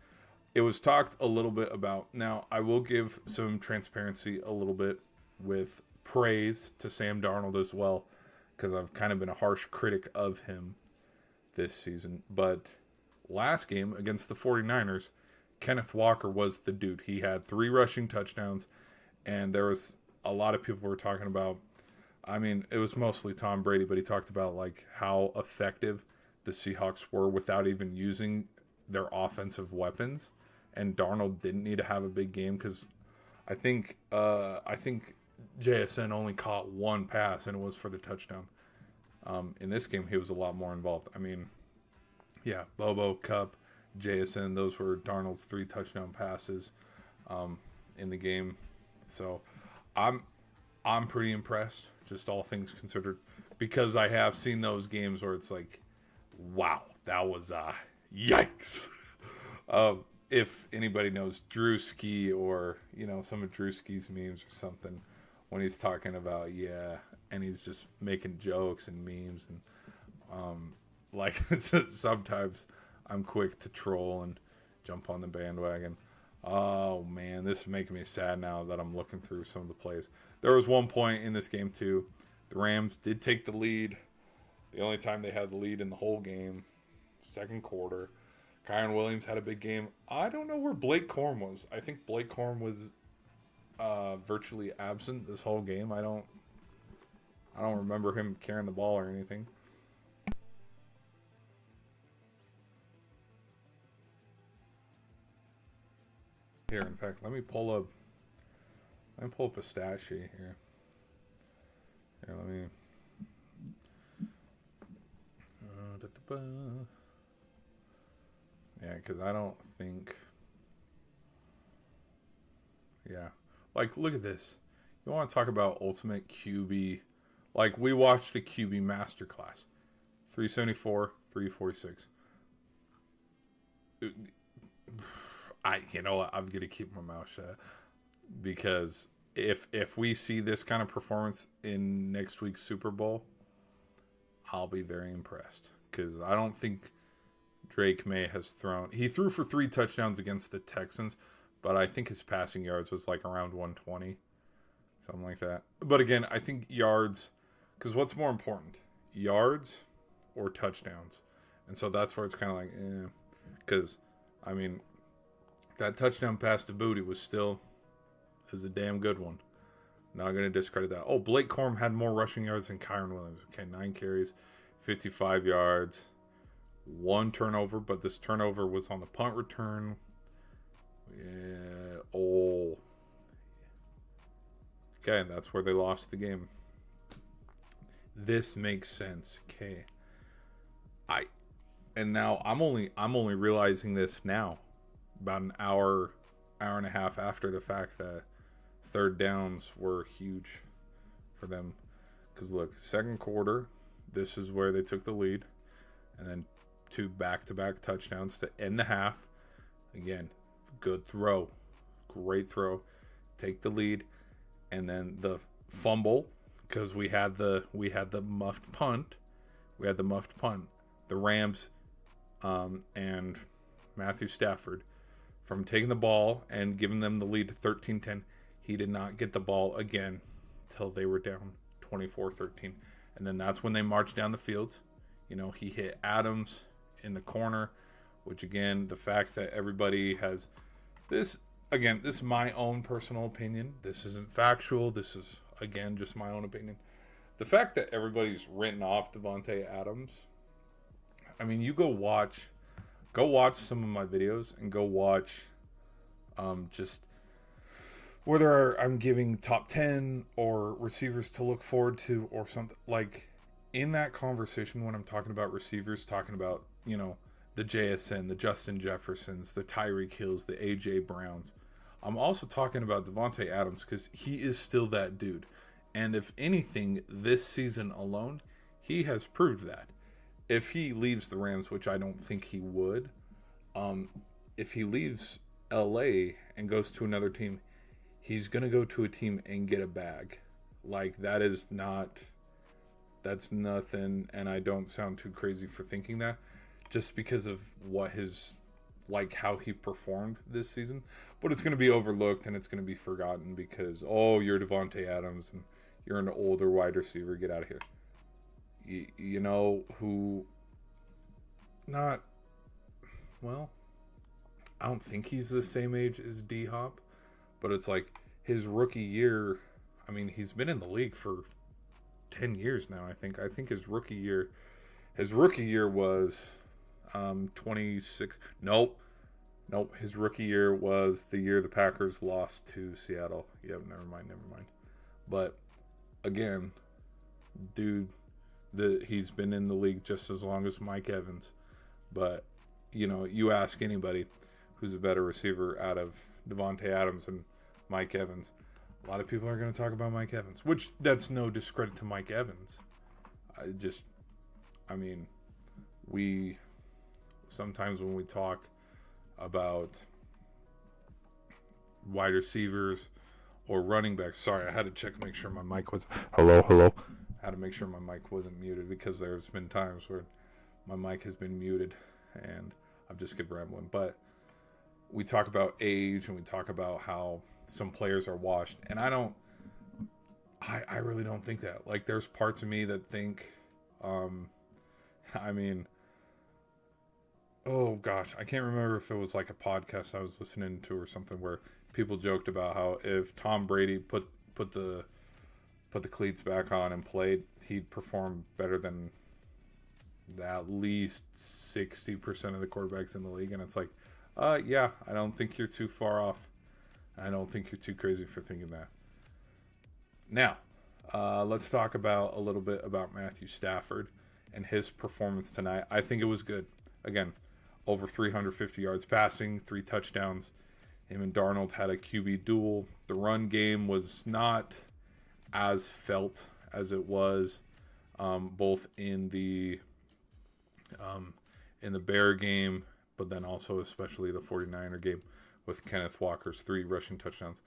It was talked a little bit about. Now, I will give some transparency a little bit with praise to Sam Darnold as well, because I've kind of been a harsh critic of him this season. But last game against the 49ers, Kenneth Walker was the dude. He had 3 rushing touchdowns, and there was a lot of people were talking about, I mean, it was mostly Tom Brady, but he talked about like how effective the Seahawks were without even using their offensive weapons. And Darnold didn't need to have a big game because I think JSN only caught 1 pass, and it was for the touchdown. In this game, he was a lot more involved. I mean, yeah, Bobo, Kupp, JSN, those were Darnold's 3 touchdown passes in the game. So I'm pretty impressed, just all things considered, because I have seen those games where it's like, wow, that was yikes. If anybody knows Drewski or some of Drewski's memes or something, when he's talking about and he's just making jokes and memes and Like, sometimes I'm quick to troll and jump on the bandwagon. Oh, man, this is making me sad now that I'm looking through some of the plays. There was one point in this game, too. The Rams did take the lead. The only time they had the lead in the whole game. Second quarter. Kyron Williams had a big game. I don't know where Blake Corum was. I think Blake Corum was virtually absent this whole game. I don't remember him carrying the ball or anything. Here, in fact, let me pull up a stat sheet here. Here, let me. Yeah, because I don't think. Yeah, like look at this. You want to talk about ultimate QB? Like we watched a QB masterclass. 374, 346. You know what? I'm gonna keep my mouth shut because if we see this kind of performance in next week's Super Bowl, I'll be very impressed because I don't think Drake May has thrown. He threw for 3 touchdowns against the Texans, but I think his passing yards was like around 120, something like that. But again, I think yards, because what's more important, yards or touchdowns? And so that's where it's kind of like, because I mean. That touchdown pass to Booty was a damn good one. Not going to discredit that. Oh, Blake Corum had more rushing yards than Kyron Williams. Okay, 9 carries, 55 yards, 1 turnover, but this turnover was on the punt return. Yeah, oh. Okay, that's where they lost the game. This makes sense. Okay. And now I'm only realizing this now. About an hour and a half after the fact that third downs were huge for them. Because look, second quarter, this is where they took the lead. And then 2 back-to-back touchdowns to end the half. Again, good throw. Great throw. Take the lead. And then the fumble, because we had the muffed punt. The Rams and Matthew Stafford, from taking the ball and giving them the lead to 13-10, he did not get the ball again till they were down 24-13. And then that's when they marched down the field. You know, he hit Adams in the corner, which again, the fact that everybody has this, again, this is my own personal opinion. This isn't factual. This is, again, just my own opinion. The fact that everybody's written off Davante Adams, I mean, you go watch some of my videos and go watch just whether I'm giving top 10 or receivers to look forward to or something. Like in that conversation when I'm talking about receivers, talking about, you know, the JSN, the Justin Jeffersons, the Tyreek Hills, the AJ Browns, I'm also talking about Davante Adams because he is still that dude. And if anything, this season alone, he has proved that. If he leaves the Rams, which I don't think he would, if he leaves LA and goes to another team, he's going to go to a team and get a bag. Like, that's nothing, and I don't sound too crazy for thinking that, just because of how he performed this season. But it's going to be overlooked, and it's going to be forgotten because, oh, you're Davante Adams, and you're an older wide receiver, get out of here. You know who, I don't think he's the same age as D-Hop, but it's like his rookie year, I mean, he's been in the league for 10 years now, I think. I think his rookie year was 26. Nope. His rookie year was the year the Packers lost to Seattle. Yep, never mind. But again, dude, he's been in the league just as long as Mike Evans. But, you know, you ask anybody who's a better receiver out of Davante Adams and Mike Evans, a lot of people are going to talk about Mike Evans, which that's no discredit to Mike Evans. We sometimes when we talk about wide receivers or running backs, sorry, I had to check to make sure my mic was, hello. I had to make sure my mic wasn't muted because there's been times where My mic has been muted, and I've just kept rambling. But we talk about age, and we talk about how some players are washed, and I really don't think that. Like, there's parts of me that think, I mean, oh gosh, I can't remember if it was like a podcast I was listening to or something where people joked about how if Tom Brady put the cleats back on and played, he'd perform better than at least 60% of the quarterbacks in the league. And it's like, yeah, I don't think you're too far off. I don't think you're too crazy for thinking that. Now, let's talk about a little bit about Matthew Stafford and his performance tonight. I think it was good. Again, over 350 yards passing, 3 touchdowns. Him and Darnold had a QB duel. The run game was not as felt as it was both in the Bear game, but then also especially the 49er game with Kenneth Walker's 3 rushing touchdowns.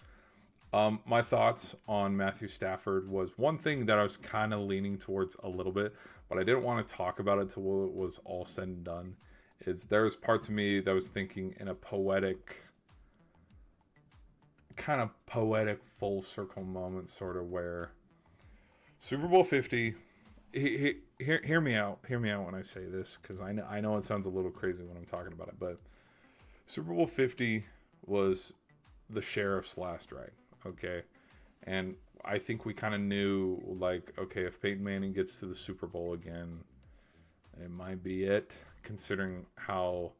My thoughts on Matthew Stafford was one thing that I was kind of leaning towards a little bit, but I didn't want to talk about it till it was all said and done, is there was parts of me that was thinking in a poetic full circle moment, sort of, where Super Bowl 50, hear me out when I say this, because I know it sounds a little crazy when I'm talking about it, but Super Bowl 50 was the sheriff's last ride, okay? And I think we kind of knew, like, okay, if Peyton Manning gets to the Super Bowl again, it might be it, considering how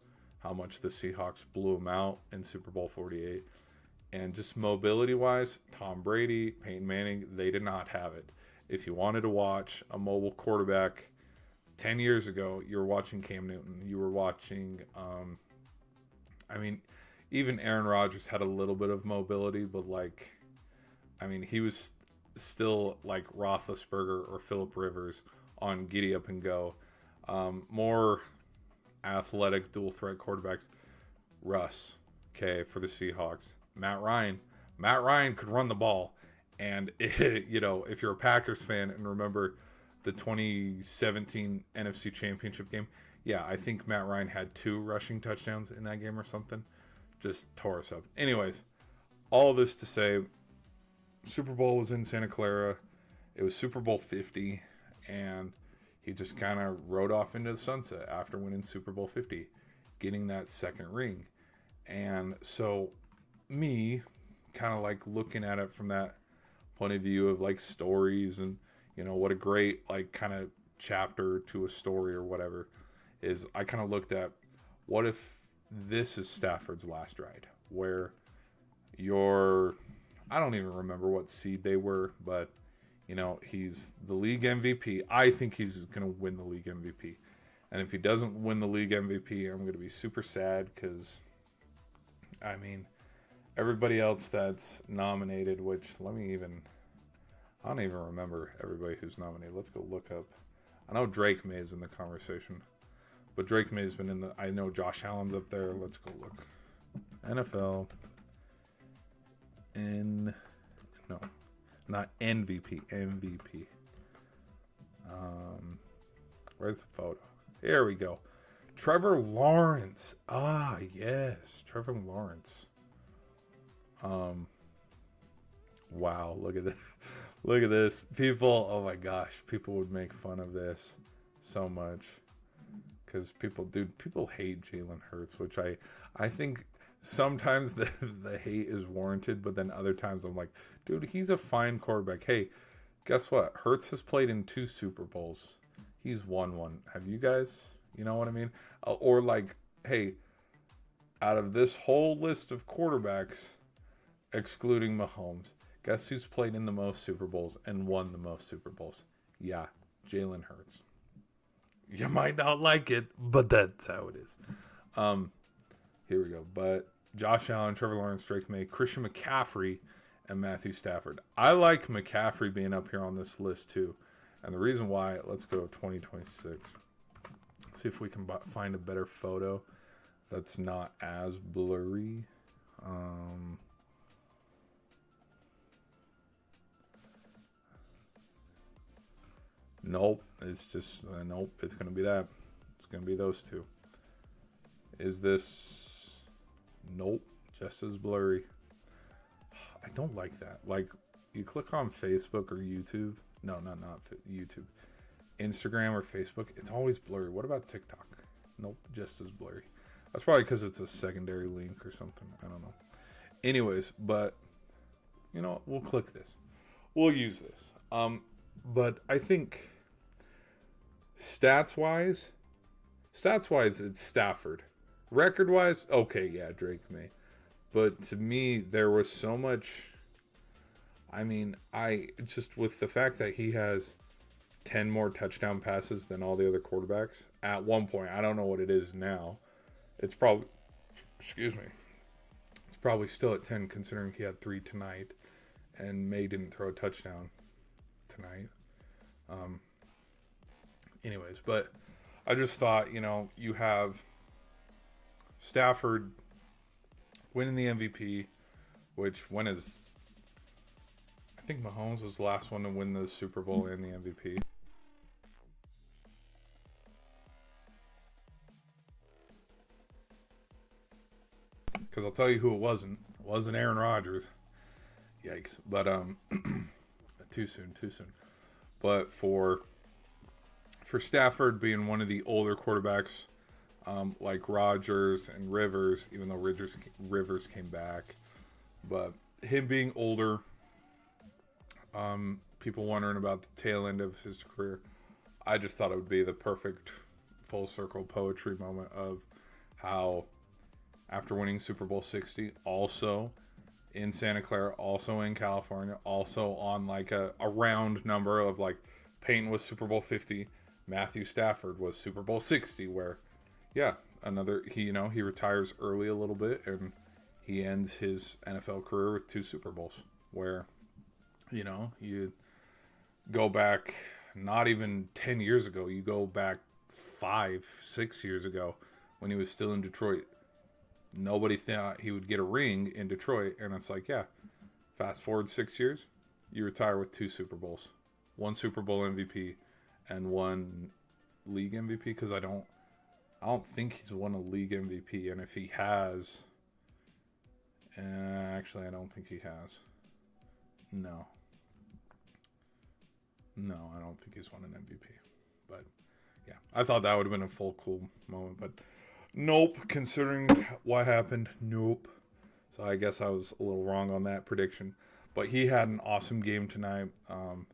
much the Seahawks blew him out in Super Bowl 48. And just mobility-wise, Tom Brady, Peyton Manning, they did not have it. If you wanted to watch a mobile quarterback 10 years ago, you were watching Cam Newton. You were watching, even Aaron Rodgers had a little bit of mobility, but, like, he was still like Roethlisberger or Phillip Rivers on giddy up and go. More athletic dual threat quarterbacks. Russ, okay, for the Seahawks. Matt Ryan could run the ball. And, if you're a Packers fan and remember the 2017 NFC Championship game, yeah, I think Matt Ryan had 2 rushing touchdowns in that game or something. Just tore us up. Anyways, all this to say, Super Bowl was in Santa Clara. It was Super Bowl 50, and he just kind of rode off into the sunset after winning Super Bowl 50, getting that second ring. And so, me, kind of like looking at it from that point of view of like stories and, what a great like kind of chapter to a story or whatever, is I kind of looked at, what if this is Stafford's last ride, where I don't even remember what seed they were, but he's the league MVP. I think he's going to win the league MVP. And if he doesn't win the league MVP, I'm going to be super sad, because everybody else that's nominated, which I don't even remember everybody who's nominated. Let's go look up. I know Drake May is in the conversation, but Drake May's been I know Josh Allen's up there. Let's go look. NFL. No, not MVP. MVP. Where's the photo? Here we go. Trevor Lawrence. Ah, yes, Trevor Lawrence. Wow, look at this. Look at this. People, oh my gosh, people would make fun of this so much, because people hate Jalen Hurts, which I think sometimes the hate is warranted, but then other times I'm like, dude, he's a fine quarterback. Hey, guess what? Hurts has played in 2 Super Bowls. He's won one. Have you guys? You know what I mean? Or like, hey, out of this whole list of quarterbacks, excluding Mahomes, guess who's played in the most Super Bowls and won the most Super Bowls? Yeah, Jalen Hurts. You might not like it, but that's how it is. Here we go. But Josh Allen, Trevor Lawrence, Drake May, Christian McCaffrey, and Matthew Stafford. I like McCaffrey being up here on this list too. And the reason why, let's go to 2026. Let's see if we can find a better photo that's not as blurry. Nope, it's just nope. It's gonna be that. It's going to be those two. Is this? Nope. Just as blurry. I don't like that. Like, you click on Facebook or YouTube. No, not YouTube. Instagram or Facebook. It's always blurry. What about TikTok? Nope. Just as blurry. That's probably because it's a secondary link or something. I don't know. Anyways, but, you know, we'll click this. We'll use this. But I think stats-wise, it's Stafford. Record-wise, okay, yeah, Drake May. But to me, there was so much. I mean, just with the fact that he has 10 more touchdown passes than all the other quarterbacks at one point. I don't know what it is now. It's probably, excuse me, it's probably still at 10 considering he had 3 tonight and May didn't throw a touchdown tonight. Anyways, but I just thought, you know, you have Stafford winning the MVP, which I think Mahomes was the last one to win the Super Bowl and the MVP. Because I'll tell you who it wasn't. It wasn't Aaron Rodgers. Yikes. But, too soon. But for Stafford being one of the older quarterbacks, like Rodgers and Rivers, even though Rivers came back, but him being older, people wondering about the tail end of his career, I just thought it would be the perfect full circle poetry moment of how after winning Super Bowl 60, also in Santa Clara, also in California, also on like a round number of like Peyton was Super Bowl 50, Matthew Stafford was Super Bowl 60, where, yeah, he retires early a little bit and he ends his NFL career with 2 Super Bowls, where, you know, you go back not even 10 years ago, you go back 5-6 years ago when he was still in Detroit. Nobody thought he would get a ring in Detroit, and it's like, yeah, fast forward 6 years, you retire with 2 Super Bowls, 1 Super Bowl MVP and 1 league MVP, because I don't think he's won a league MVP, and if he has, actually, I don't think he has. No, I don't think he's won an MVP. But yeah, I thought that would have been a full cool moment, but nope. Considering what happened, nope. So I guess I was a little wrong on that prediction. But he had an awesome game tonight, and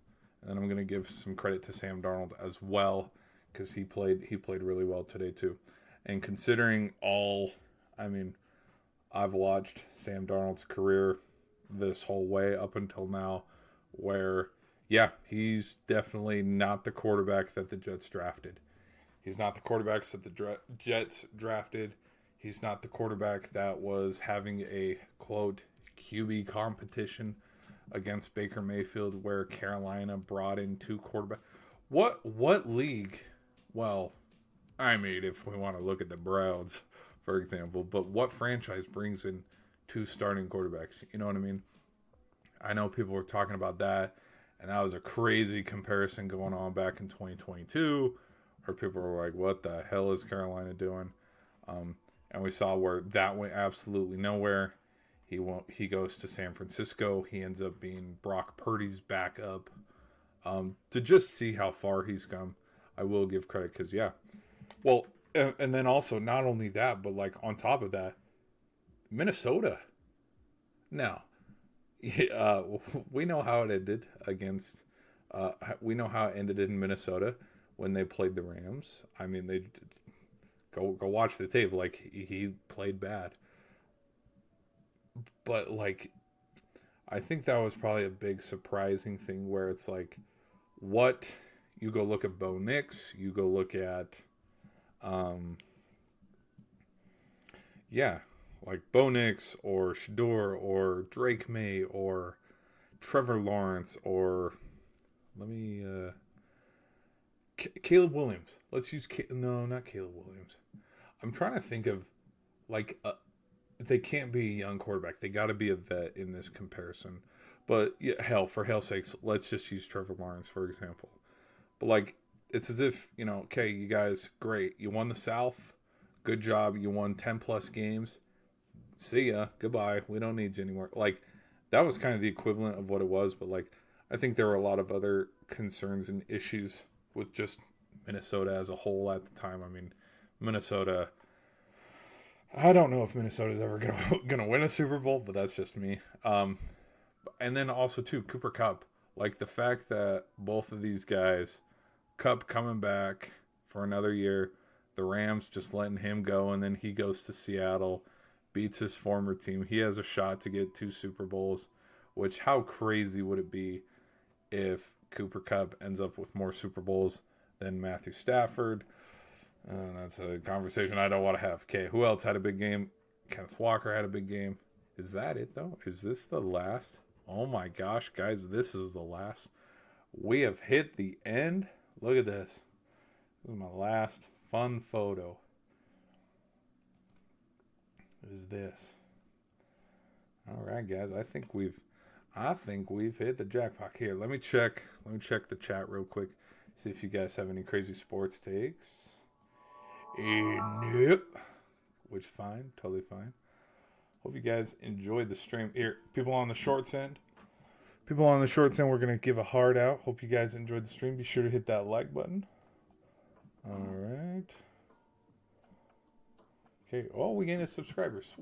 I'm going to give some credit to Sam Darnold as well, because he played really well today too. And considering I've watched Sam Darnold's career this whole way up until now, where, yeah, he's definitely not the quarterback that the Jets drafted. He's not the quarterback that the Jets drafted. He's not the quarterback that was having a, quote, QB competition against Baker Mayfield, where Carolina brought in 2 quarterbacks. What league? Well, I mean, if we want to look at the Browns, for example, but what franchise brings in 2 starting quarterbacks? You know what I mean? I know people were talking about that, and that was a crazy comparison going on back in 2022, where people were like, what the hell is Carolina doing? And we saw where that went absolutely nowhere. He goes to San Francisco. He ends up being Brock Purdy's backup. To just see how far he's come, I will give credit, because, yeah. Well, and then also, not only that, but like on top of that, Minnesota. Now, we know how it ended against. We know how it ended in Minnesota when they played the Rams. I mean, they go watch the tape. Like, he played bad, but like, I think that was probably a big surprising thing where it's like, what you go look at Bo Nix, you go look at, yeah. Like Bo Nix or Shador or Drake May or Trevor Lawrence or Caleb Williams. Let's use no, not Caleb Williams. I'm trying to think of like they can't be a young quarterback. They got to be a vet in this comparison. But yeah, for hell's sakes, let's just use Trevor Lawrence for example. But like it's as if, okay, you guys, great. You won the South. Good job. You won 10 plus games. See ya. Goodbye. We don't need you anymore. Like, that was kind of the equivalent of what it was, but like, I think there were a lot of other concerns and issues with just Minnesota as a whole at the time. I mean, Minnesota. I don't know if Minnesota's ever gonna win a Super Bowl, but that's just me. And then also too, Cooper Kupp. Like the fact that both of these guys, Kupp coming back for another year, the Rams just letting him go, and then he goes to Seattle, beats his former team. He has a shot to get 2 Super Bowls. Which, how crazy would it be if Cooper Kupp ends up with more Super Bowls than Matthew Stafford? That's a conversation I don't want to have. Okay, who else had a big game? Kenneth Walker had a big game. Is that it, though? Is this the last? Oh my gosh, guys, this is the last. We have hit the end. Look at this. This is my last fun photo. Is this. All right, guys, I think we've hit the jackpot here. Let me check the chat real quick. See if you guys have any crazy sports takes. Nope. Which fine, totally fine. Hope you guys enjoyed the stream. Here, people on the shorts end. We're gonna give a heart out. Hope you guys enjoyed the stream. Be sure to hit that like button. All right. Okay. Oh, we gained a subscriber.